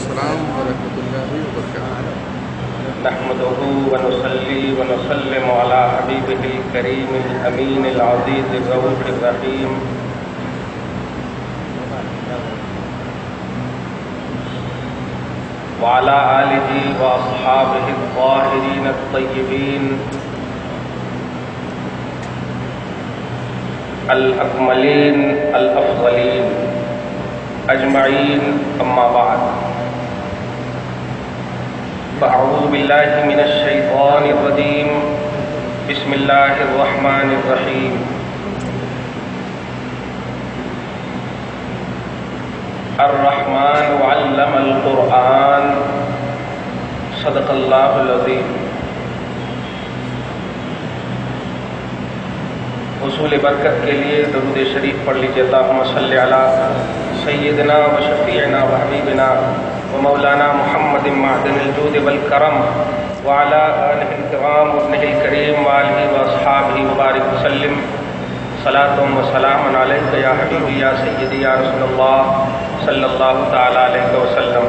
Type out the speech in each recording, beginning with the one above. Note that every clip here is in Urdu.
السلام ورحمۃ اللہ وبرکاتہ۔ نحمده ونصلي ونسلم على حبيبه الكريم الأمين العزيز الرؤوف الرحيم وعلى آله وأصحابه الطاهرين الطيبين الأكملين الأفضلين أجمعين، أما بعد، فأعوذ بالله من الشيطان الرجيم، بسم الله الرحمن الرحيم۔ الرحمن علم القرآن، صدق اللہ العظیم۔ حصول برکت کے لیے درود شریف پڑھ لیجیے۔ اللہم صلی علی سیدنا و شفیعنا و حبیبنا و مولانا محمد معدن الجود والکرم وعلی آلہ الکرام وابنہ الکریم وآلہ واصحابہ مبارک وسلم۔ صلاۃ و سلام علیک یا حبیبی یا سیدی یا رسول اللہ صلی اللہ تعالی علیہ وسلم۔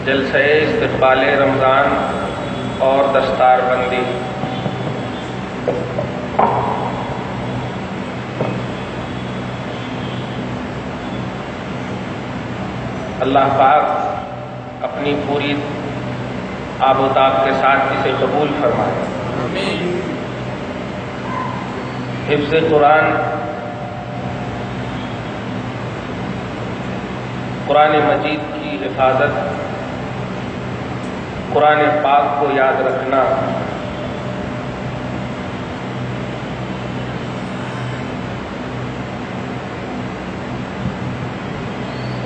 جلسہ استقبال رمضان اور دستار بندی۔ اللہ پاک اپنی پوری آب و تاب کے ساتھ اسے قبول فرمائے۔ حفظ قرآن، قرآن مجید کی حفاظت، قرآن پاک کو یاد رکھنا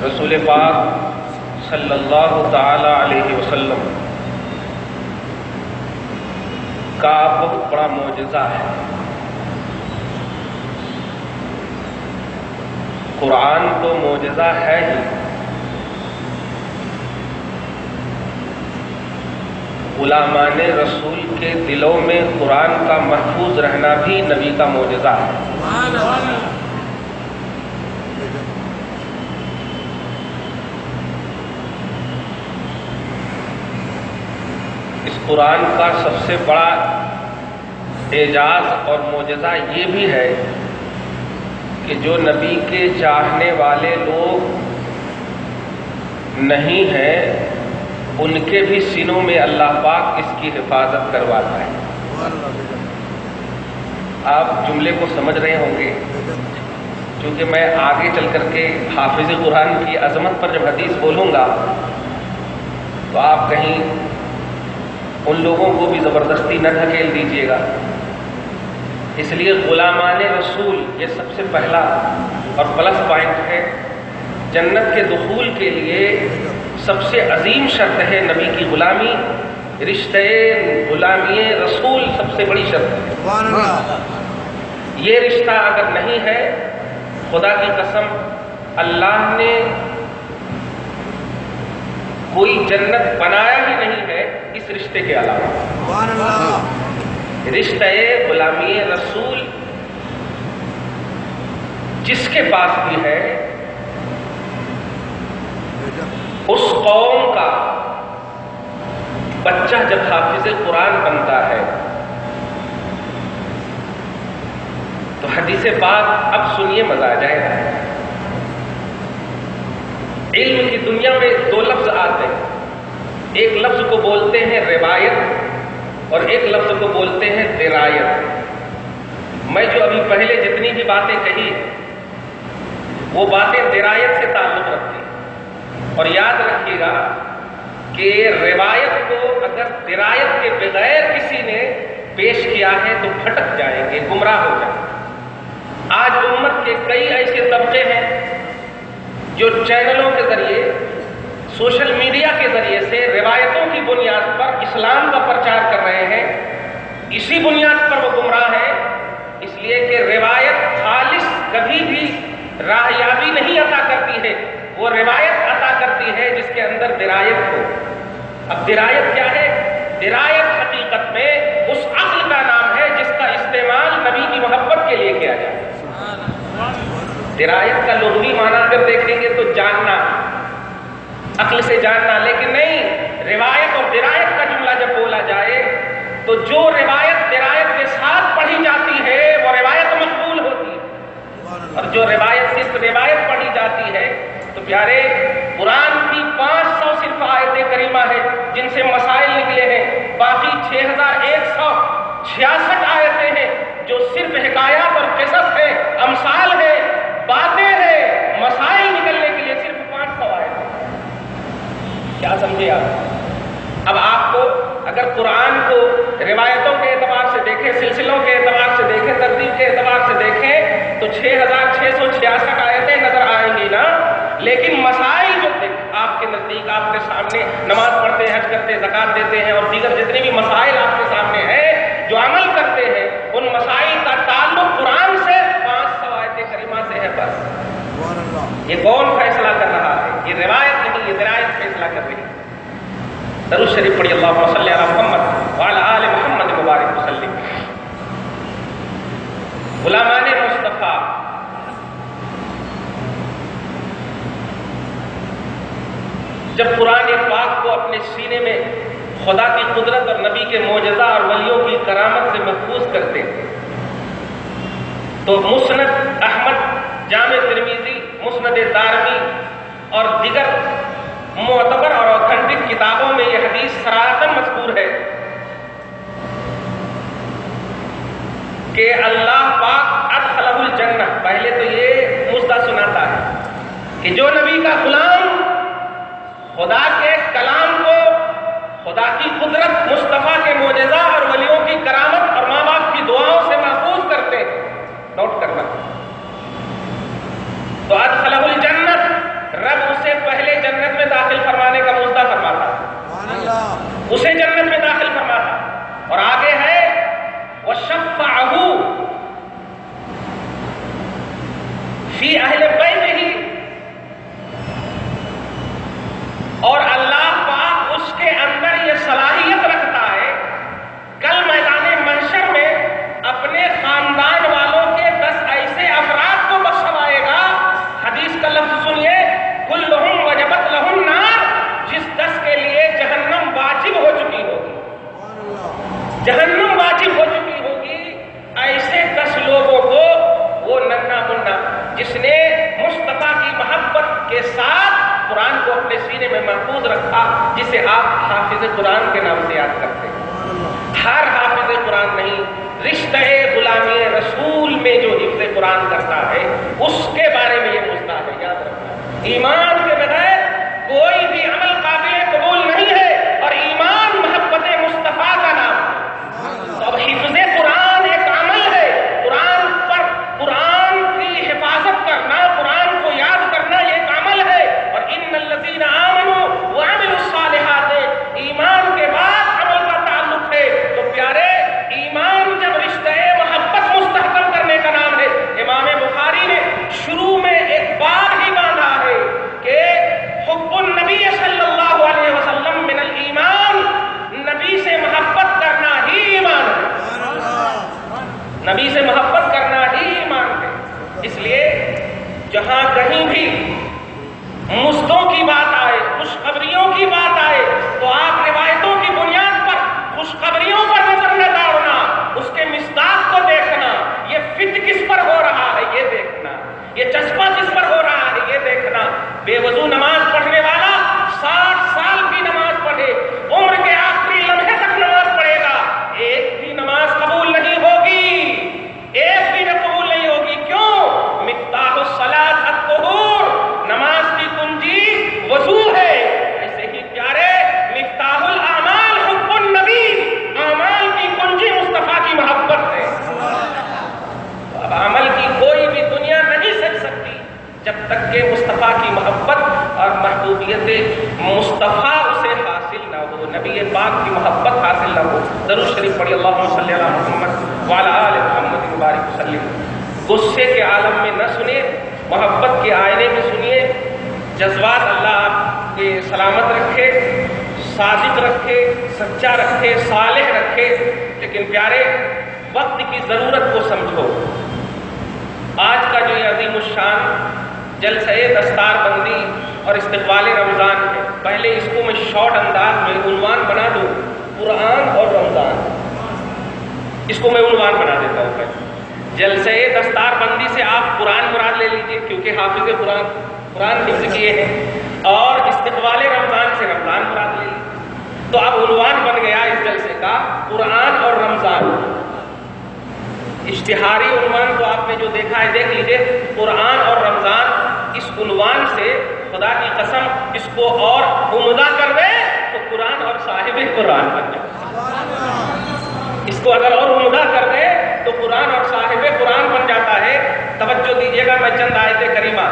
رسول پاک صلی اللہ تعالی علیہ وسلم کا بہت بڑا معجزہ ہے۔ قرآن تو معجزہ ہے ہی، غلامان رسول کے دلوں میں قرآن کا محفوظ رہنا بھی نبی کا معجزہ ہے۔ اس قرآن کا سب سے بڑا اعجاز اور معجزہ یہ بھی ہے کہ جو نبی کے چاہنے والے لوگ نہیں ہیں ان کے بھی سینوں میں اللہ پاک اس کی حفاظت کرواتا ہے۔ آپ جملے کو سمجھ رہے ہوں گے، کیونکہ میں آگے چل کر کے حافظ قرآن کی عظمت پر جب حدیث بولوں گا تو آپ کہیں ان لوگوں کو بھی زبردستی نہ دھکیل دیجیے گا۔ اس لیے غلامان رسول یہ سب سے پہلا اور پلس پوائنٹ ہے۔ جنت کے دخول کے لیے سب سے عظیم شرط ہے نبی کی غلامی، رشتہ غلامی رسول سب سے بڑی شرط ہے۔ یہ رشتہ اگر نہیں ہے، خدا کی قسم اللہ نے کوئی جنت بنایا ہی نہیں ہے اس رشتے کے علاوہ۔ رشتہ غلامی رسول جس کے پاس بھی ہے، اس قوم کا بچہ جب حافظ قرآن بنتا ہے تو حدیث پاک اب سنیے، مزہ آ جائے گا۔ علم کی دنیا میں دو لفظ آتے ہیں، ایک لفظ کو بولتے ہیں روایت اور ایک لفظ کو بولتے ہیں درایت۔ میں جو ابھی پہلے جتنی بھی باتیں کہی وہ باتیں درایت سے تعلق رکھتی ہیں، اور یاد رکھیے گا کہ روایت کو اگر درایت کے بغیر کسی نے پیش کیا ہے تو بھٹک جائیں گے، گمراہ ہو جائیں گے۔ آج امت کے کئی ایسے طبقے ہیں جو چینلوں کے ذریعے، سوشل میڈیا کے ذریعے سے روایتوں کی بنیاد پر اسلام کا پرچار کر رہے ہیں۔ اسی بنیاد پر وہ گمراہ ہیں، اس لیے کہ روایت خالص کبھی بھی راہیابی نہیں عطا کرتی ہے، وہ روایت عطا کرتی ہے جس کے اندر درایت ہو۔ اب درایت کیا ہے؟ درایت حقیقت میں اس عقل کا نام ہے جس کا استعمال نبی کی محبت کے درایت کا لغوی معنی اگر دیکھیں گے تو جاننا، عقل سے جاننا، لیکن نہیں، روایت اور درایت کا جملہ جب بولا جائے تو جو روایت درایت کے ساتھ پڑھی جاتی ہے وہ روایت مقبول ہوتی ہے، اور جو روایت صرف روایت پڑھی جاتی ہے تو پیارے قرآن کی 500 صرف آیت کریمہ ہے جن سے مسائل نکلے ہیں، باقی 6166 آیتیں ہیں جو صرف حکایات اور قصص ہیں، امثال ہیں، باتیں ہیں، مسائل نکلنے کے لیے صرف 500 آیتیں۔ کیا سمجھے آپ؟ اب آپ کو اگر قرآن کو روایتوں کے اعتبار سے دیکھیں، سلسلوں کے اعتبار سے دیکھیں، ترتیب کے اعتبار سے دیکھیں تو 6666 آیتیں نظر آئیں گی نا، لیکن مسائل جو آپ کے نزدیک، آپ کے سامنے نماز پڑھتے ہیں، حج کرتے ہیں، زکوٰۃ دیتے ہیں اور دیگر جتنے بھی مسائل آپ کے سامنے ہیں جو عمل کرتے ہیں، ان مسائل کا تعلق قرآن سے 500 آیت کریمہ سے ہے بس۔ یہ کون فیصلہ کر رہا ہے؟ یہ روایت نہیں، یہ درایت فیصلہ کر رہی ہے۔ درود شریف پڑھی، اللہم صلی علی محمد وعلی آل محمد مبارک وسلم۔ غلامان مصطفیٰ، جب قرآن پاک کو اپنے سینے میں خدا کی قدرت اور نبی کے معجزہ اور ولیوں کی کرامت سے محفوظ کرتے تو مسند احمد، جامع ترمذی، مسند دارمی اور دیگر معتبر اور اوتھینٹک کتابوں میں یہ حدیث صراحتاً مذکور ہے کہ اللہ پاک ادخلہ الجنہ، پہلے تو یہ مژدہ سناتا ہے کہ جو نبی کا غلام خدا کے کلام کو، خدا کی قدرت، مصطفیٰ کے معجزہ اور ولیوں کی کرامت اور ماں باپ کی دعاؤں سے محفوظ کرتے ہیں، نوٹ کرنا، تو ادخلہ الجنت، رب اسے پہلے جنت میں داخل فرمانے کا مژدہ فرماتا، اسے جنت میں داخل فرماتا، اور آگے ہے وَشَفَّعَهُ فی اہل بیتہ، اور اللہ پاک اس کے اندر یہ صلاحیت رکھتا ہے کل میدان محشر میں اپنے خاندان والوں کے 10 ایسے افراد کو بخشوائے گا، حدیث کا لفظ سنیے، کلہم وجبت لہم النار، جس 10 کے لیے جہنم واجب ہو چکی ہوگی، جہنم واجب ہو چکی ہوگی، ایسے 10 لوگوں کو وہ ننھا منہ جس نے مصطفیٰ کی محبت کے ساتھ قرآن کو اپنے سینے میں محفوظ رکھا، جسے آپ حافظ قرآن کے نام سے یاد کرتے ہیں۔ ہر حافظ قرآن نہیں، رشتہ غلامی رسول میں جو حفظ قرآن کرتا ہے اس کے بارے میں یہ مژدہ ہے، یاد رکھنا۔ ایمان کے بغیر کوئی بھی عمل قابل قبول نہیں ہے، اور ایمان محبت مصطفیٰ کا نام ہے۔ تو اب حفظ قرآن ایک عمل ہے، قرآن پر قرآن کی حفاظت کرنا، قرآن کو یاد کرنا یہ ایک عمل ہے، اور ان الذین آمنوا وعملوا الصالحات، ایمان کے بعد عمل کا تعلق ہے۔ تو پیارے، ایمان جب رشتہ محبت مستحکم کرنے کا نام ہے، امام بخاری نے شروع میں ایک باب ہی باندھا ہے کہ حب النبی صلی اللہ علیہ وسلم من الایمان، نبی سے محبت کرنا ہی ایمان ہے، نبی سے محبت کرنا ہی ایمان ہے۔ اس لیے جہاں کہیں بھی مژدوں کی بات آئے، خوشخبریوں کی بات آئے، تو آپ روایتوں کی بنیاد پر خوشخبریوں پر نظر نہ دوڑنا، اس کے مصداق کو دیکھنا، یہ فٹ کس پر ہو رہا ہے یہ دیکھنا، یہ چسپا کس پر ہو رہا ہے یہ دیکھنا۔ بے وضو نماز پڑھنے والا 60 سال کی نماز پڑھے، عمر کے آخری لمحے تک نماز پڑھے گا، ایک بھی نماز قبول نہیں ہوگی، ایک بھی قبول نہیں ہوگی۔ کیوں؟ مفتاح الصلاۃ الطہور، نماز کی کنجی وضو ہے۔ ایسے ہی پیارے، مفتاح الاعمال حب النبی، اعمال کی کنجی مصطفیٰ کی محبت ہے۔ اب عمل کی کوئی بھی دنیا نہیں سچ سکتی جب تک کہ مصطفیٰ کی محبت اور محبوبیت مصطفیٰ اسے حاصل نہ ہو، نبی پاک کی محبت حاصل نہ ہو۔ درود شریف پڑھی، اللہم صلی علی محمد وعلی آل محمد مبارک وسلم۔ غصے کے عالم میں نہ سنیں، محبت کے آئینے میں سنیے۔ جذبات اللہ آپ کے سلامت رکھے، صادق رکھے، سچا رکھے، صالح رکھے، لیکن پیارے، وقت کی ضرورت کو سمجھو۔ آج کا جو یہ عظیم شان جلسہ دستار بندی اور استقبال رمضان ہے. پہلے اس کو میں شارٹ انداز میں عنوان بنا دوں، قرآن اور رمضان. اس کو میں عنوان بنا دیتا ہوں. پہلے جلسہ دستار بندی سے آپ قرآن مراد لے لیجئے کیونکہ حافظ قرآن حفظ کیے ہیں، اور استقبال رمضان سے رمضان مراد لے لیجیے. تو اب عنوان بن گیا اس جلسے کا قرآن اور رمضان. اشتہاری عنوان تو آپ نے جو دیکھا ہے دیکھ لیجئے، قرآن اور رمضان. اس عنوان سے خدا کی قسم اس کو اور عمدہ کر دے تو قرآن اور صاحب قرآن بن جائے. اس کو اگر اور عمدہ کر دے تو قرآن اور صاحب قرآن بن جاتا ہے. توجہ دیجیے گا، میں چند آیت کریمہ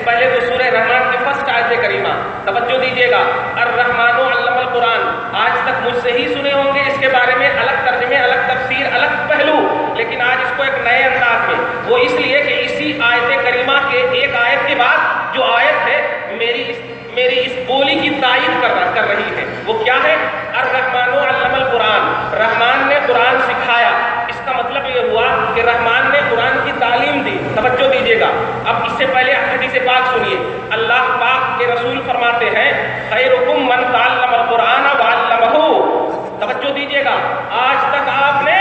پہلے تو سورہ رحمان کی فرسٹ آیت کریمہ توجہ دیجیے گا. الرحمن علم القرآن، آج تک مجھ سے ہی سنے ہوں گے اس کے بارے میں الگ ترجمے، الگ تفسیر، الگ پہلو، لیکن آج اس کو ایک نئے انداز میں. وہ اس لیے کہ اسی آیت کریمہ کے ایک آیت کے بعد جو آیت ہے میری اس بولی کی تائید کر رہی ہے. وہ کیا ہے؟ الرحمن علم القرآن، رحمان نے قرآن سکھایا. اس کا مطلب یہ ہوا کہ رحمان نے قرآن کی تعلیم دی. توجہ دیجیے گا. اب اس سے پہلے حدیث پاک سنیے. اللہ پاک کے رسول فرماتے ہیں خیرکم من تعلم القرآن وعلمہ. توجہ دیجیے گا. آج تک آپ نے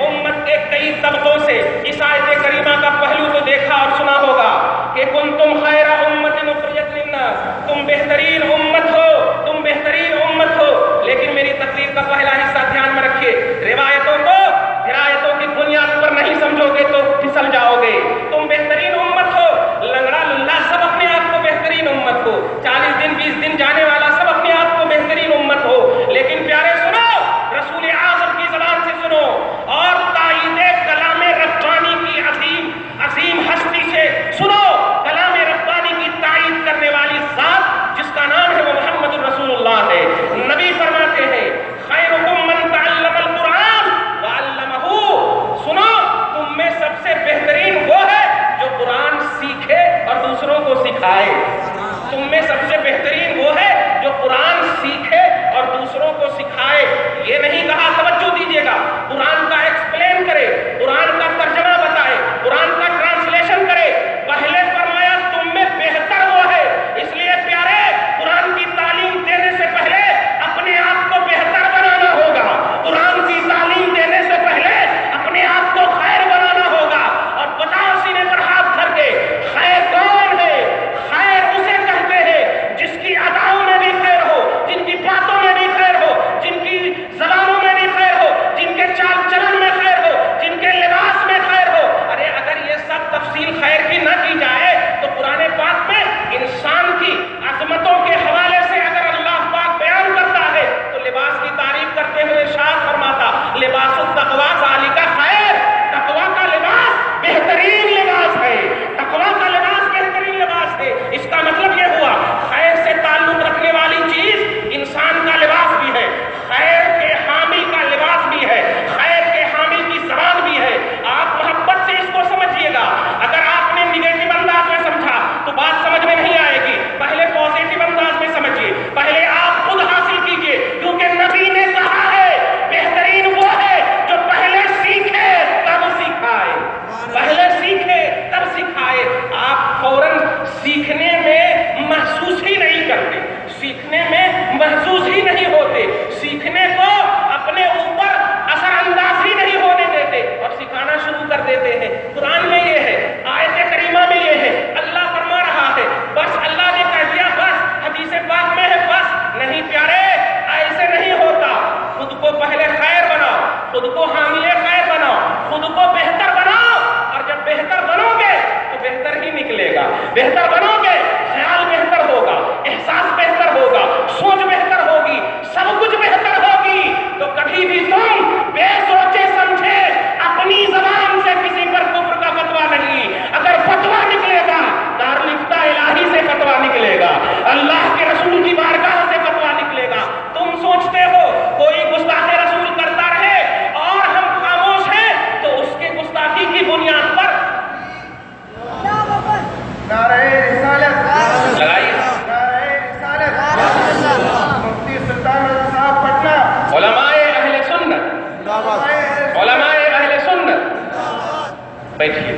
امت کے کئی طبقوں سے اس آیت کریمہ کا پہلو تو دیکھا اور سنا ہوگا کہ کنتم خیر امت اخرجت للناس، تم بہترین امت ہو، تم بہترین امت ہو. لیکن میری تقریر کا پہلا حصہ دھیان میں رکھیے. روایتوں کو ہدایتوں کی بنیاد پر نہیں سمجھو گے تو پھسل جاؤ گے. تم بہترین امت ہو. لنگڑا للہ سب اپنے آپ کو بہترین امت ہو. 40 دن 20 دن جانے والا سب اپنے آپ کو بہترین امت ہو. لیکن پیارے سنو، رسول اعظم کی زبان سے سنو اور تائید کلام ربانی کی عظیم ہستی سے سنو. کلام ربانی کی تائید کرنے والی ذات جس کا نام ہے وہ محمد الرسول اللہ ہے. نبی فرماتے ہیں خیرکم من تعلم القرآن وعلمہ. سنو، تم میں سب سے بہترین وہ ہے جو قرآن سیکھے اور دوسروں کو سکھائے. تم میں سب سے بہترین وہ ہے جو قرآن سیکھے اور دوسروں کو سکھائے. یہ نہیں کہا، توجہ دیجیے گا، قرآن کا ایکسپلین کرے، قرآن کا ترجمہ بتائے، قرآن کا ٹرانسلیشن کرے. پہلے فرمایا تم میں بہتر وہ ہے. اس لیے پیارے، قرآن کی تعلیم دینے سے پہلے اپنے آپ کو بہتر بنانا ہوگا. قرآن کی تعلیم دینے سے پہلے اپنے آپ کو خیر بنانا ہوگا. اور بتاؤ سینے پر ہاتھ دھر کے، خیر کون ہے؟ خیر اسے کہتے ہیں جس کی اداؤں میں بھی خیر ہو، جن کی باتوں میں بھی خیر ہو، جن کی زبانوں میں بھی خیر ہو، جن کے چال چلن میں خیر ہو، جن کے لباس میں خیر ہو. ارے اگر یہ سب تفصیل خیر کی نہ کی جائے تو قرآن پاک میں انسان کی عظمتوں کے حوالے سے اگر اللہ پاک بیان کرتا ہے تو لباس کی تعریف کرتے ہوئے ارشاد فرماتا لباس التقویٰ ذالک خیر. تقویٰ کا لباس بہترین لباس ہے. تقویٰ کا لباس بہترین لباس ہے. اس کا مطلب یہ ہوا خیر سے تعلق رکھنے والی چیز انسان کا لباس بھی ہے، خیر کے حامل کا لباس بھی ہے، خیر کے حامل کی زبان بھی ہے. آپ محبت سے اس کو سمجھیے گا. اگر آپ نے نگیٹو انداز میں سمجھا تو بات سمجھ میں نہیں آئے گی. پہلے پازیٹو انداز میں سمجھیے. پہلے آپ خود حاصل کیجیے، کیونکہ نبی نے کہا ہے بہترین وہ ہے جو پہلے سیکھے تب سکھائے. پہلے سیکھے تب سکھائے. آپ فوراً سیکھنے میں محسوس ہی نہیں کرتے، سیکھنے میں محسوس ہی نہیں ہوتے، سیکھنے کو اپنے اوپر اثر انداز ہی نہیں ہونے دیتے اور سکھانا شروع کر دیتے ہیں. قرآن میں یہ ہے، آیت کریمہ میں یہ ہے. اللہ فرما رہا ہے بس، اللہ نے کہہ دیا بس. حدیث پاک میں ہے بس. نہیں پیارے، ایسے نہیں ہوتا. خود کو پہلے خیر بناؤ، خود کو حامل خیر بناؤ، خود کو بہتر بناؤ. اور جب بہتر بنو گے تو بہتر ہی نکلے گا. بہتر بنو گے، خیال بہتر ہوگا، احساس بہتر ہوگا، سوچ بہتر ہوگی، سب کچھ بہتر ہوگی. تو کبھی بھی تم بے سوچے سمجھے اپنی زبان سے کسی پر کفر کا فتویٰ نہیں. اگر فتویٰ نکلے گا دارالفتاء الہی سے فتویٰ نکلے گا، اللہ کے رسول کی بارگاہ سے فتویٰ نکلے گا. تم سوچتے ہو کوئی گستاخی رسول کرتا رہے اور ہم خاموش ہیں تو اس کے گستاخی کی بنیاد پر نعرہ رسالت لگائیے. مفتی سلطان رضا صاحب پٹنہ. علماء اہل سنت، علماء اہل سنت. بیٹھیے.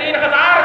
3000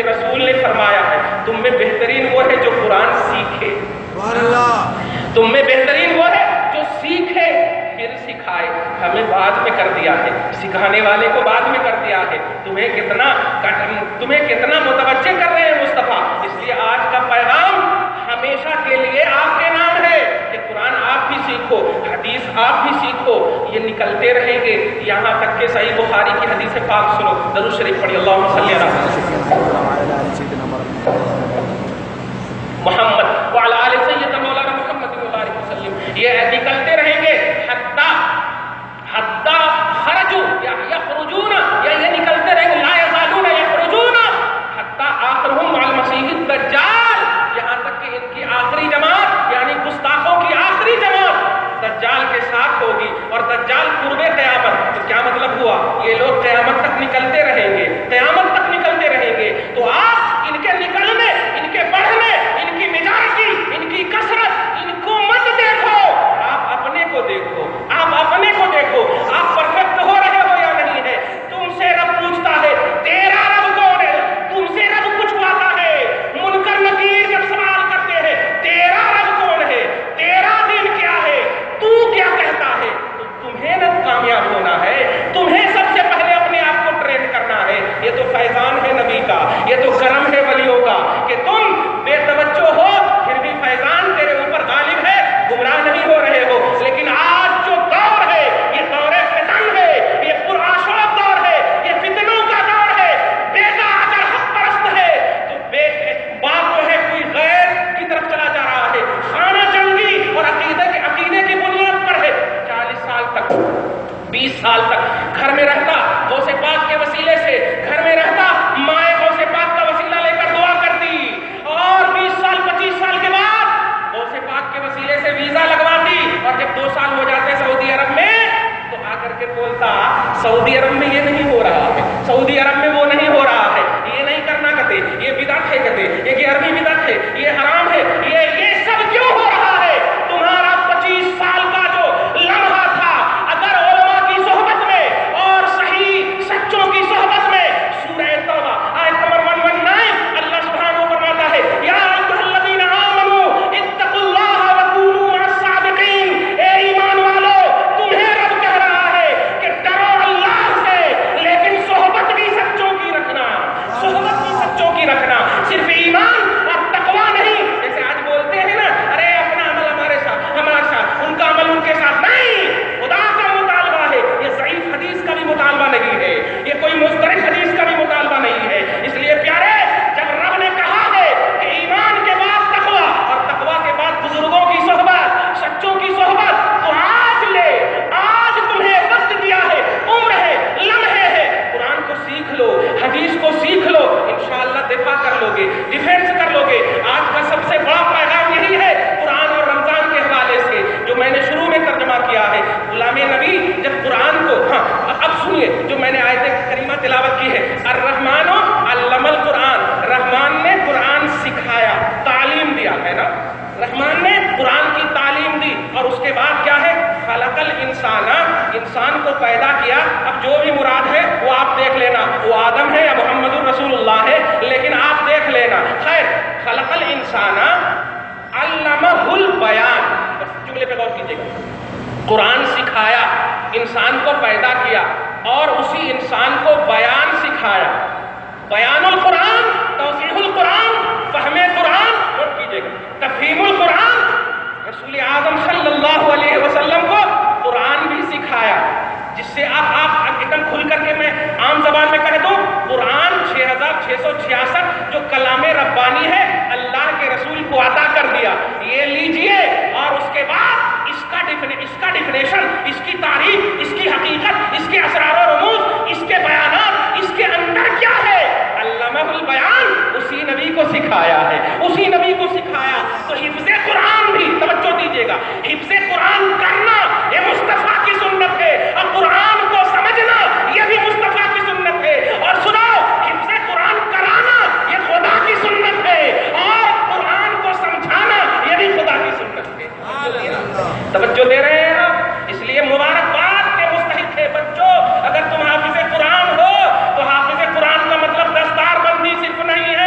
کیونکہ رسول نے فرمایا ہے تم میں بہترین وہ ہے جو قرآن سیکھے، تم میں بہترین وہ ہے جو سیکھے پھر سکھائے۔ ہمیں بعد میں کر دیا ہے، سکھانے والے کو بعد میں کر دیا ہے۔ تمہیں کتنا متوجہ کر رہے ہیں مصطفیٰ، اس لیے آج کا پیغام ہمیشہ کے لیے آپ کے نام ہے کہ قرآن آپ بھی سیکھو، حدیث آپ بھی سیکھو، یہ نکلتے رہیں گے یہاں تک کہ صحیح بخاری کی حدیث پاک سنو، درود شریف پڑھی، اللہم صلی علی محمد وعلی آل سیدنا مولانا محمد وبارک وسلم، یہ نکلتے رہیں گے حتی خرجوا یا یخرجون، یا یہ نکلتے رہیں گے لا یزالون یخرجون حتی آخرهم مع المسیح الدجال، یہاں تک کہ ان کی آخری جماعت یعنی گستاخوں کی آخری جماعت دجال کے ساتھ ہوگی، اور دجال قرب قیامت۔ تو کیا مطلب ہوا؟ یہ لوگ قیامت تک نکلتے رہیں گے، قیامت تک نکلتے رہیں گے۔ تو آپ ان کے نکلنے، ان کے بڑھنے، ان کی مجازی، ان کی کثرت، ان کو مت دیکھو، آپ اپنے کو دیکھو، آپ اپنے کو دیکھو، آپ پرفیکٹ ہو رہے ہو یا نہیں ہے۔ تم سے رب پوچھتا ہے تیرا رب کون ہے، تم سے رب پوچھواتا ہے، منکر نکیر جب سوال کرتے ہیں تیرا رب کون ہے، تیرا دین کیا ہے، تو کیا کہتا ہے، تو تمہیں نہ کامیاب ہونا ہے، تمہیں سب سے پہلے اپنے آپ کو ٹرین کرنا ہے۔ یہ تو فیضان ہے نبی کا، یہ تو کرم ہے ولیوں کا کہ تم بے توجہ ہو پھر بھی فیضان تیرے اوپر غالب ہے، گمراہ نہیں ہو رہے ہو۔ لیکن آج جو دور ہے یہ دور فتن ہے، یہ پرآشوب دور ہے، یہ فتنوں کا دور ہے، بیٹا اگر حق پرست ہے تو باپ جو ہے کوئی غیر کی طرف چلا جا رہا ہے، خانہ جنگی اور عقیدے کی بنیاد پر ہے۔ 40 سال تک، 20 سال تک گھر میں رہتا، غوث پاک کے وسیلے سے گھر میں رہتا، مائیں غوث پاک کا وسیلہ لے کر دعا کرتی، اور 20 سال 25 سال کے بعد غوث پاک کے وسیلے سے ویزا لگواتی، اور جب 2 سال ہو جاتے سعودی عرب میں تو آ کر کے بولتا سعودی عرب میں یہ نہیں ہو رہا ہے، سعودی عرب میں وہ نہیں ہو رہا ہے، یہ نہیں کرنا کہتے، یہ بدعت ہے کہتے، یہ عربی بدعت ہے، یہ حرام ہے، یہ سب کیوں ہو رہا ہے؟ تمہارا 25 سال کا جو لمحہ تھا اگر علماء کی صحبت میں اور صحیح سچوں کی صحبت میں، سورہ توبہ آیت نمبر 119 اللہ سبحانہ فرماتا ہے یا ایھا الذین آمنوا اتقوا اللہ وکونوا مع الصادقین، اے ایمان والو تمہیں رب کہہ رہا ہے کہ ڈرو اللہ سے، لیکن صحبت بھی سچوں کی رکھنا، صحبت بھی سچوں کی رکھنا، صرف ایمان اور تقویٰ نہیں، جیسے آج بولتے ہیں نا ارے اپنا عمل ہمارے ساتھ، ان کا عمل ان کے ساتھ، نہیں، خدا کا مطالبہ ہے، یہ ضعیف حدیث کا بھی مطالبہ نہیں ہے، یہ کوئی مسترد حدیث کا بھی مطالبہ نہیں ہے۔ اس لیے پیارے جب رب نے کہا ہے کہ ایمان کے بعد تقویٰ اور تقویٰ کے بعد بزرگوں کی صحبت، سچوں کی صحبت، تو آج تمہیں وقت دیا ہے، عمر ہے، لمحے ہے، قرآن کو سیکھ لو، حدیث کو سیکھ لو، انشاءاللہ دفاع کر لو گے، ڈیفینس کر لو گے۔ آج کا سب سے بڑا پیغام یہی ہے قرآن اور رمضان کے حوالے سے جو میں نے شروع میں ترجمہ کیا ہے۔ غلام نبی جب قرآن کو، اب سنیے جو میں نے آیت کریمہ تلاوت کی ہے، الرحمن علم القرآن، رحمان نے قرآن سکھایا، تعلیم دیا ہے نا، رحمان نے قرآن کی تعلیم دی، اور اس کے بعد کیا ہے، خلق الانسان، انسان کو پیدا کیا۔ اب جو بھی مراد ہے وہ آپ دیکھ لینا، وہ آدم ہے یا محمد الرسول اللہ ہے، لیکن آپ دیکھ لینا۔ خیر، خلق الانسان علمہ البیان، جملے پہ غور کیجیے گا، قرآن سکھایا، انسان کو پیدا کیا اور اسی انسان کو بیان سکھایا۔ بیان القرآن، توضیح القرآن، فہم قرآن، نوٹ کیجیے گا، تفہیم القرآن، رسول اعظم صلی اللہ علیہ وسلم کو قرآن بھی سکھایا، جس سے آپ ایک دم کھل کر کے میں عام زبان میں کہہ دوں، قرآن 6666 جو کلام ربانی ہے اللہ کے رسول کو عطا کر دیا، یہ لیجئے، اور اس کے بعد اس کا ڈیفینیشن، اس کی تعریف، اس کی حقیقت، اس کے اسرار و رموز، اس کے بیانات، اس کے اندر کیا ہے، علمہ البیان، اسی نبی کو سکھایا ہے، اسی نبی کو سکھایا۔ تو حفظ قرآن بھی، توجہ دیجیے گا، حفظ قرآن کرنا یہ مصطفیٰ کی سنت ہے، اور قرآن کو سمجھنا یہ بھی مصطفیٰ کی سنت ہے، اور سنو، حفظ قرآن کرانا یہ خدا کی سنت ہے، اور قرآن کو سمجھانا یہ بھی خدا کی سنت ہے۔ توجہ دے رہے ہیں آپ؟ اس لیے مبارکباد کے مستحق ہے بچوں، اگر تم حافظ قرآن ہو تو حافظ قرآن کا مطلب دستار بندی صرف نہیں ہے،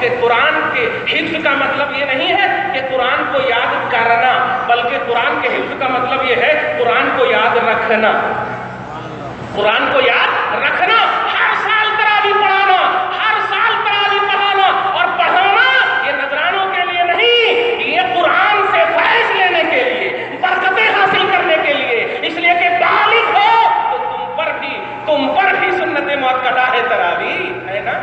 کہ قرآن کے حفظ کا مطلب یہ نہیں ہے کہ قرآن کو یاد کرنا، بلکہ قرآن کے حفظ کا مطلب یہ ہے قرآن کو یاد رکھنا، قرآن کو یاد رکھنا، ہر سال تراویح پڑھانا، ہر سال تراویح پڑھانا اور پڑھانا یہ نذرانوں کے لیے نہیں، یہ قرآن سے فیض لینے کے لیے، برکتیں حاصل کرنے کے لیے، اس لیے کہ بالغ ہو تو تم پر بھی سنت مؤکدہ ہے تراویح، ہے نا؟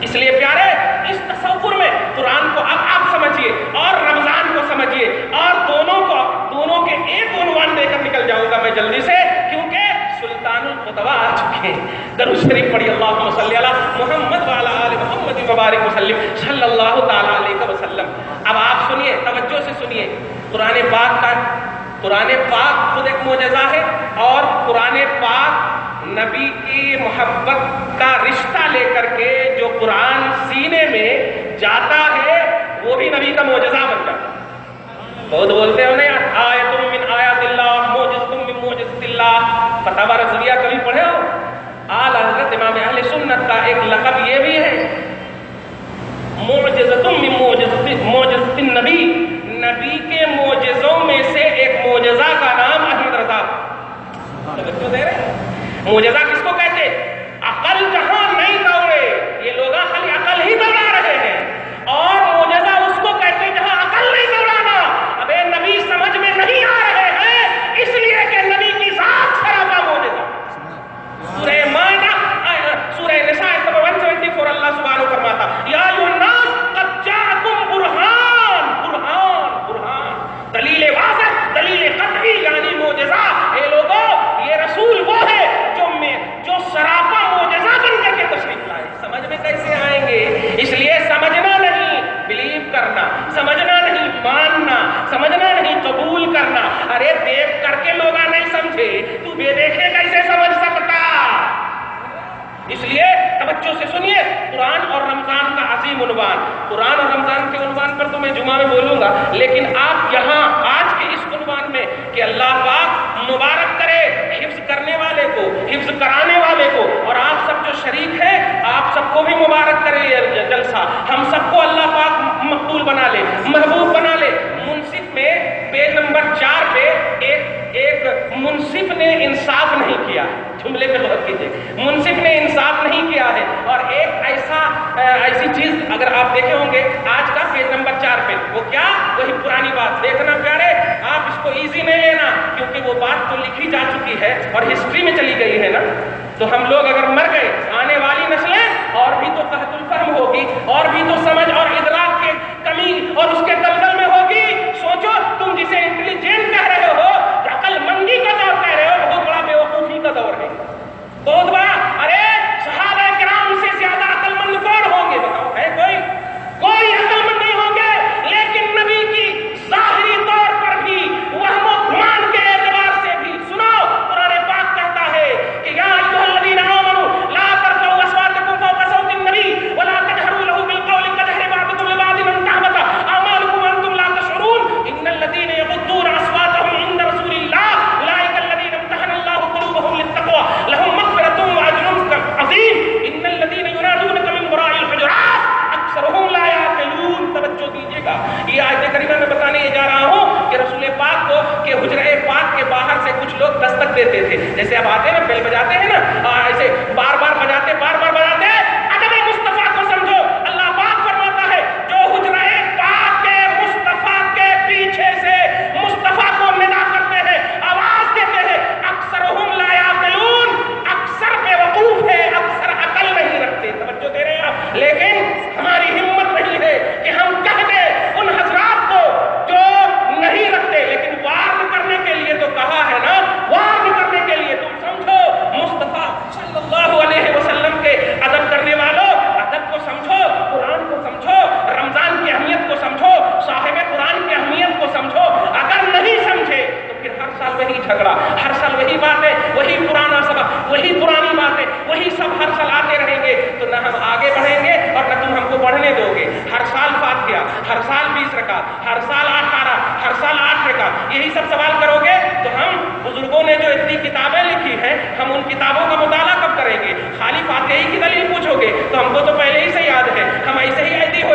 اس لیے پیارے اس تصور میں قرآن کو اب آپ سمجھیے اور رمضان کو سمجھیے، اور دونوں کے ایک عنوان دے کر نکل جاؤں گا میں جلدی سے، کیونکہ سلطان الخطبہ آ چکے ہیں۔ درود شریف پڑھی، اللہم صلی علی محمد وعلی آل محمد مبارک وسلم صلی اللہ تعالی علیہ وسلم۔ اب آپ سنیے، توجہ سے سنیے، قرآن پاک خود ایک معجزہ ہے، اور قرآن پاک نبی کی محبت کا رشتہ لے کر کے جو قرآن سینے میں جاتا ہے وہ بھی نبی کا معجزہ بن جاتا ہے۔ بہت بولتے ہو نا آیت من آیات اللہ، معجزۃ من معجزۃ اللہ، فتاوی رضویہ کبھی پڑھے ہو؟ اعلی حضرت امام اہل سنت کا ایک لقب یہ بھی ہے، معجزۃ من معجزۃ النبی، نبی کے معجزوں میں سے ایک معجزہ کا نام احمد رضا۔ توجہ دے رہے ہیں؟ معجزہ کس کو کہتے؟ عقل جہاں نہیں دوڑے، یہ لوگ خالی عقل ہی دوڑا رہے ہیں، اور معجزہ اس کو کہتے جہاں عقل نہیں دوڑانا۔ ابے نبی سمجھ میں نہیں آ رہے ہیں، اس لیے کہ نبی کی ذات سراپا معجزہ۔ سورہ مائدہ، سورہ نساء 174 اللہ سبحانہ فرماتا یا ایھا الناس قد جاءکم برہان، دلیل واضح، دلیل قطعی، یعنی معجزہ۔ اے لوگوں، یہ رسول وہ ہے جو سراپا معجزہ بن کر کے تشریف لائے۔ سمجھ میں کیسے آئیں گے؟ اس لیے سمجھنا نہیں بلیو کرنا، سمجھنا نہیں ماننا، سمجھنا نہیں قبول کرنا۔ ارے دیکھ کر کے لوگ نہیں سمجھے، تو بے دیکھے کیسے سمجھ سکتا؟ اس لیے توجہ سے سنیے، قرآن اور رمضان کا عظیم عنوان، قرآن اور رمضان کے عنوان پر تو میں جمعہ میں بولوں گا، لیکن آپ یہاں آج کے اس عنوان میں کہ اللہ پاک مبارک کرے حفظ کرنے والے کو، حفظ کرانے والے کو، اور آپ سب جو شریک ہیں آپ سب کو بھی مبارک کرے یہ جلسہ، ہم سب کو اللہ پاک مقبول بنا لے، محبوب بنا لے۔ منصف میں پیج نمبر 4 پہ ایک منصف نے انصاف نہیں کیا، جملے پہ غور کیجیے، منصف نے انصاف نہیں کیا ہے، اور ایک ایسی چیز اگر آپ دیکھے ہوں گے آج کا پیج نمبر 4 پہ، وہ کیا؟ وہی پرانی بات دیکھنا پیارے، آپ اس کو ایزی نہیں لینا، کیونکہ وہ بات تو لکھی جا چکی ہے اور ہسٹری میں چلی گئی ہے نا۔ تو ہم لوگ اگر مر گئے، آنے والی نسلیں اور بھی تو قحط الفہم ہوگی، اور بھی تو سمجھ اور ادراک کے کمی اور اس کے دلدل میں ہوگی۔ سوچو، تم جسے انٹیلیجنٹ کہہ رہے ہو، عقل مندی کا دور کہہ رہے ہو، بہت بڑا بیوقوفی کا دور ہے، بہت بڑا۔ ارے صحابہ کرام سے زیادہ عقل مند کون ہوں گے؟ بتاؤ، ہے کوئی عقل مند نہیں ہوں گے، لیکن نبی کی ظاہری طور پر بھی وہم و گمان کے اعتبار سے بھی سنو، قرآن پاک کہتا ہے کہ یا ایھا الذین آمنوا لا ترفعوا اصواتکم فوق صوت النبی ولا تجهروا له بالقول كجهر بعضکم لبعض ان تحبط اعمالکم وانتم لا تشعرون ان الذین یغضون اصواتهم عند رسول الله اولئک الذین امتحن الله قلوبهم للتقوى لهم مغفرة واجر عظیم ان الذین ینادونک من وراء الحجرات اکثرهم لا یعقلون۔ توجہ دیجیے گا، یہ آیت کریمہ میں بتانے یہ جا رہا ہوں کہ رسول پاک کو کہ حجرہ پاک کے باہر سے کچھ لوگ دستک دیتے تھے، جیسے اب آتے ہیں نا، بیل بجاتے ہیں نا، ایسے بار بار بجاتے ادب مصطفیٰ کو سمجھو۔ اللہ پاک فرماتا ہے جو حجرہ پاک کے مصطفیٰ کے پیچھے سے مصطفیٰ کو ندا کرتے ہیں، آواز دیتے ہیں، اکثرهم لا یعقلون، اکثر بے وقوف ہے، اکثر عقل نہیں رکھتے۔ توجہ دے رہے ہیں آپ؟ لیکن ہماری ہمت نہیں ہے کہ ہم کہہ دیں ان حضرات کو جو نہیں رکھتے، لیکن وارن کرنے کے لیے تو کہا ہے نا، وارن کرنے کے لیے تم سمجھو، مصطفیٰ صلی اللہ علیہ وسلم کے ادب کرنے والوں، ادب کو سمجھو، قرآن کو سمجھو، رمضان کی اہمیت کو سمجھو، صاحب قرآن کی اہمیت کو سمجھو۔ اگر نہیں سمجھے تو پھر ہر سال وہی جھگڑا، ہر سال وہی باتیں، وہی پرانا سبق، وہی پرانی باتیں، وہی سب ہر سال آتے رہیں گے، تو نہ ہم آگے بڑھیں گے اور نہ تم ہم کو بڑھنے دو گے۔ ہر سال فاتحہ، ہر سال 20 رکعت، ہر سال 8 پارہ، ہر سال 8 رکعت، یہی سب سوال کرو گے تو ہم بزرگوں نے جو اتنی کتابیں لکھی ہیں، ہم ان کتابوں کا مطالعہ کب کریں گے؟ خالی فاتحہ کی دلیل پوچھو گے تو ہم کو تو پہلے ہی سے یاد ہے، ہم ایسے ہی ایسے ہو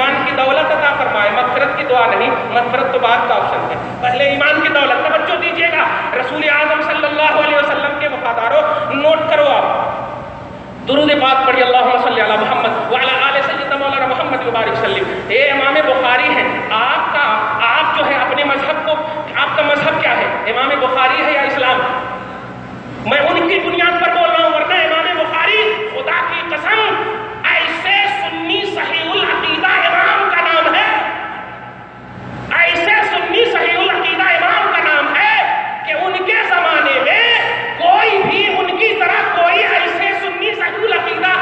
ایمان کی دولت عطا فرمائے. مغفرت کی دعا نہیں, مغفرت تو بعد کا آپشن ہے, پہلے ایمان کی دولت. توجہ دیجیے گا, رسول اعظم صلی اللہ علیہ وسلم کے وفاداروں, نوٹ کرو آپ, درود پاک پڑھی, اللہم صلی علی محمد وعلی آل سیدنا مولانا محمد مبارک سلم. اے امام بخاری ہیں, آپ جو ہے اپنے مذہب کو, آپ کا مذہب کیا ہے, امام بخاری ہے یا اسلام؟ میں ان کی بنیاد پر بول رہا ہوں, ورنہ امام بخاری خدا کی قسم ایسے سنی صحیح العقیدہ امام کا نام ہے, ایسے سنی صحیح العقیدہ امام کا نام ہے کہ ان کے زمانے میں کوئی بھی ان کی طرح کوئی ایسے سنی صحیح العقیدہ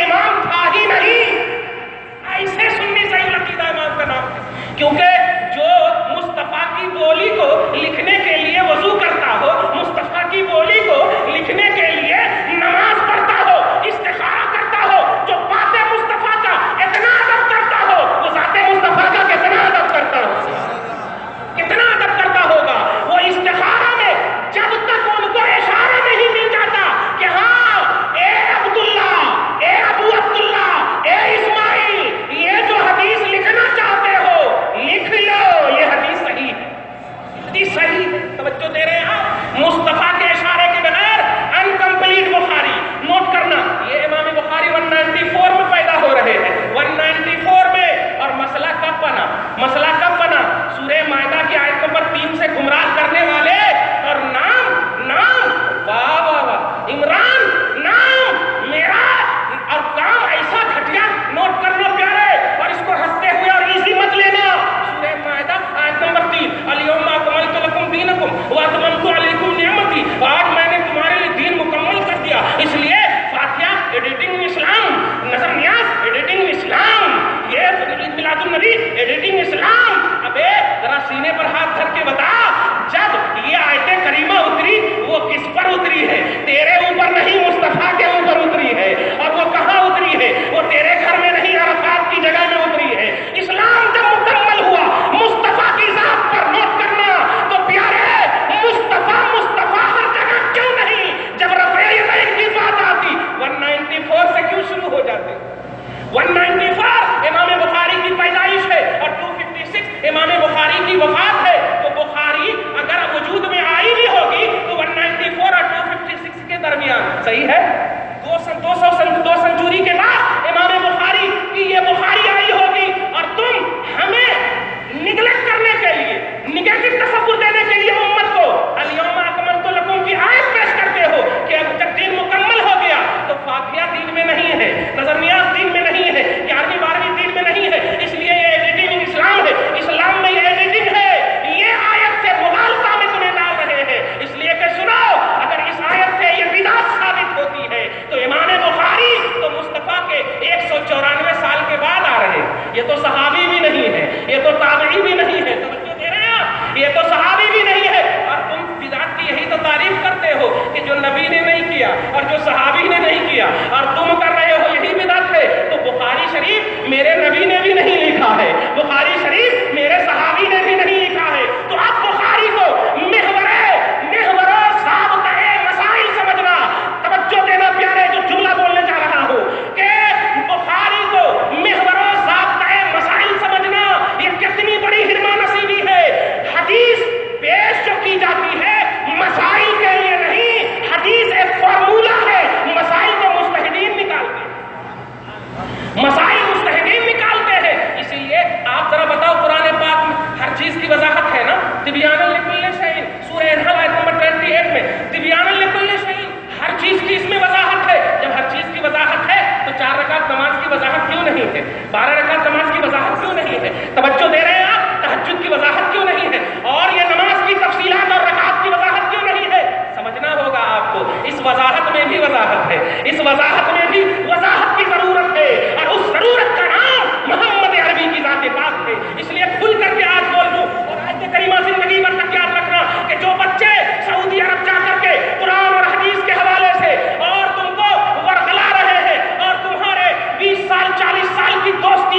امام تھا ہی نہیں. ایسے سنی صحیح العقیدہ امام کا نام ہے, کیونکہ جو مصطفیٰ کی بولی کو لکھنے کے لیے وضو کرتا ہو, مصطفیٰ کی بولی کو لکھنے کے لیے نماز پڑھتا ہو, استخارہ کرتا ہو, جو بات مصطفیٰ کا اتنا ادب کرتا ہو, وہ ذات مصطفیٰ کا کتنا ادب کرتا ہو, کتنا ادب کرتا ہوگا. وہ استخارہ میں جب تک ان کو اشارہ نہیں مل جاتا کہ ہاں اے عبداللہ, اے ابو عبداللہ, اے اسماعیل, یہ جو حدیث لکھنا چاہتے ہو لکھ لو, یہ حدیث صحیح ہے, حدیث صحیح ہے. توجہ دے رہے ہیں آپ, مصطفیٰ کے اشارے کے بغیر انکمپلیٹ بخاری. نوٹ کرنا, یہ امام بخاری 194 میں پیدا ہو رہے ہیں, 194 میں. اور مسئلہ کب بنا, مسئلہ کب بنا, سورہ مائدہ کی آیت نمبر 3 سے گمراہ کرنے والے, اور نام واہ واہ واہ, عمران نام میرا, اور کام ایسا گھٹیا. نوٹ کرنا پیارے, اور اس کو ہنستے ہوئے اور ایزی مت لینا. سورہ مائدہ آیت نمبر 3, الیوم اکملت لکم دینکم واتممت علیکم نعمتی, آج میں نے تمہارے لیے دین مکمل کر دیا. اس لیے فاتحہ ایڈیٹنگ اسلام, نظر نیاز ایڈیٹنگ اسلام, یہ میلاد النبی ایڈیٹنگ اسلام. ابے ذرا سینے پر ہاتھ دھر کے بتا, جب یہ آیت کریمہ اتری وہ کس پر اتری ہے؟ تیرے اوپر نہیں, مصطفیٰ کے اوپر اتری ہے. اور وہ کہاں اتری ہے؟ وہ تیرے گھر میں نہیں, عرفات کی جگہ میں اتری ہے. اسلام جب مکمل ہوا مصطفیٰ کی ذات پر, نوٹ کرنا تو پیارے, مصطفیٰ ہر جگہ کیوں نہیں؟ جب رفع یدین کی بات آتی 194 سے کیوں شروع ہو جاتے؟ 194 امام بخاری کی پیدائش ہے اور 256 امام بخاری کی وفات ہے. تو بخاری اگر وجود میں آئی بھی ہوگی تو 194 اور 256 کے درمیان, صحیح ہے, 200 سنچوری کے بعد امام بخاری کی یہ بخاری آئی ہوگی. اور تم ہمیں نگلیکٹ کرنے کے لیے, نگیٹو تصور دینے کے لیے امت کو الیوم اکملت لکم کی آیت پیش کرتے ہو کہ اب جب دین مکمل ہو گیا تو فاتحہ دین میں نہیں ہے, نظر نیاز دین میں نہیں ہے, 11ویں 12ویں دین میں نہیں ہے. اس لیے یہ ایڈیٹنگ اسلام ہے, اسلام میں یہ ایڈیٹنگ ہے. یہ آیت سے مغالطہ میں تمہیں ڈال رہے ہیں, اس لیے کہ سنو, اگر اس آیت سے یہ بدعت ثابت ہوتی ہے تو امام بخاری تو مصطفیٰ کے 194 سال کے بعد آ رہے ہیں. یہ تو صحابی بھی نہیں ہے, یہ تو تابعی بھی نہیں ہے, توجہ دے رہے ہیں, یہ تو صحابی بھی نہیں ہے. اور تم بدعت کی یہی تو تعریف کرتے ہو کہ جو نبی نے نہیں کیا اور جو صحابی نے نہیں کیا, اور تم کر رہے ہو یہی بدعت ہے. تو بخاری شریف میرے نبی نے بھی نہیں لکھا ہے, بخاری شریف میرے صحابی نے بھی نہیں لکھا ہے. تو اب بخاری کو محور ضابطۂ مسائل سمجھنا. توجہ دینا پیارے, جو جملہ بولنے جا رہا ہوں کہ بخاری کو محور ضابطۂ مسائل سمجھنا, یہ کتنی بڑی حرمہ نصیبی ہے. حدیث پیش جو کی جاتی ہے مسائل کے لیے نہیں, حدیث ایک فارمولہ ہے, مسائل کو مجتہدین نکالتے ہیں, مسائل مجتہدین نکالتے ہیں. اسی لیے آپ ذرا بتاؤ, قرآن پاک میں ہر چیز کی وضاحت ہے نا, تبیان لکل شیء, سورہ انحل آیت نمبر 28 میں تبیان لکل شیء, ہر چیز کی اس میں وضاحت ہے. جب ہر چیز کی وضاحت ہے تو 4 رکعت نماز کی وضاحت کیوں نہیں ہے, 12 رکعت نماز کی وضاحت کیوں نہیں ہے؟ توجہ دے رہے ہیں آپ, تہجد کی وضاحت کیوں نہیں ہے؟ اور یہ نماز کی تفصیلات اور رکعت کی وضاحت کیوں نہیں ہے؟ سمجھنا ہوگا آپ کو, اس وضاحت میں بھی وضاحت ہے, اس وضاحت میں بھی وضاحت کی ضرورت ہے. اور اس ضرورت کا نام محمد عربی کی ذات پاک ہے. اس لیے کھل کر کے آج بول دوں, اور آیت کریمہ زندگی بھر تک یاد رکھنا کہ جو بچے سعودی عرب جا کر کے قرآن اور حدیث کے حوالے سے اور تم کو ورغلا رہے ہیں, اور تمہارے 20 سال 40 سال کی دوستی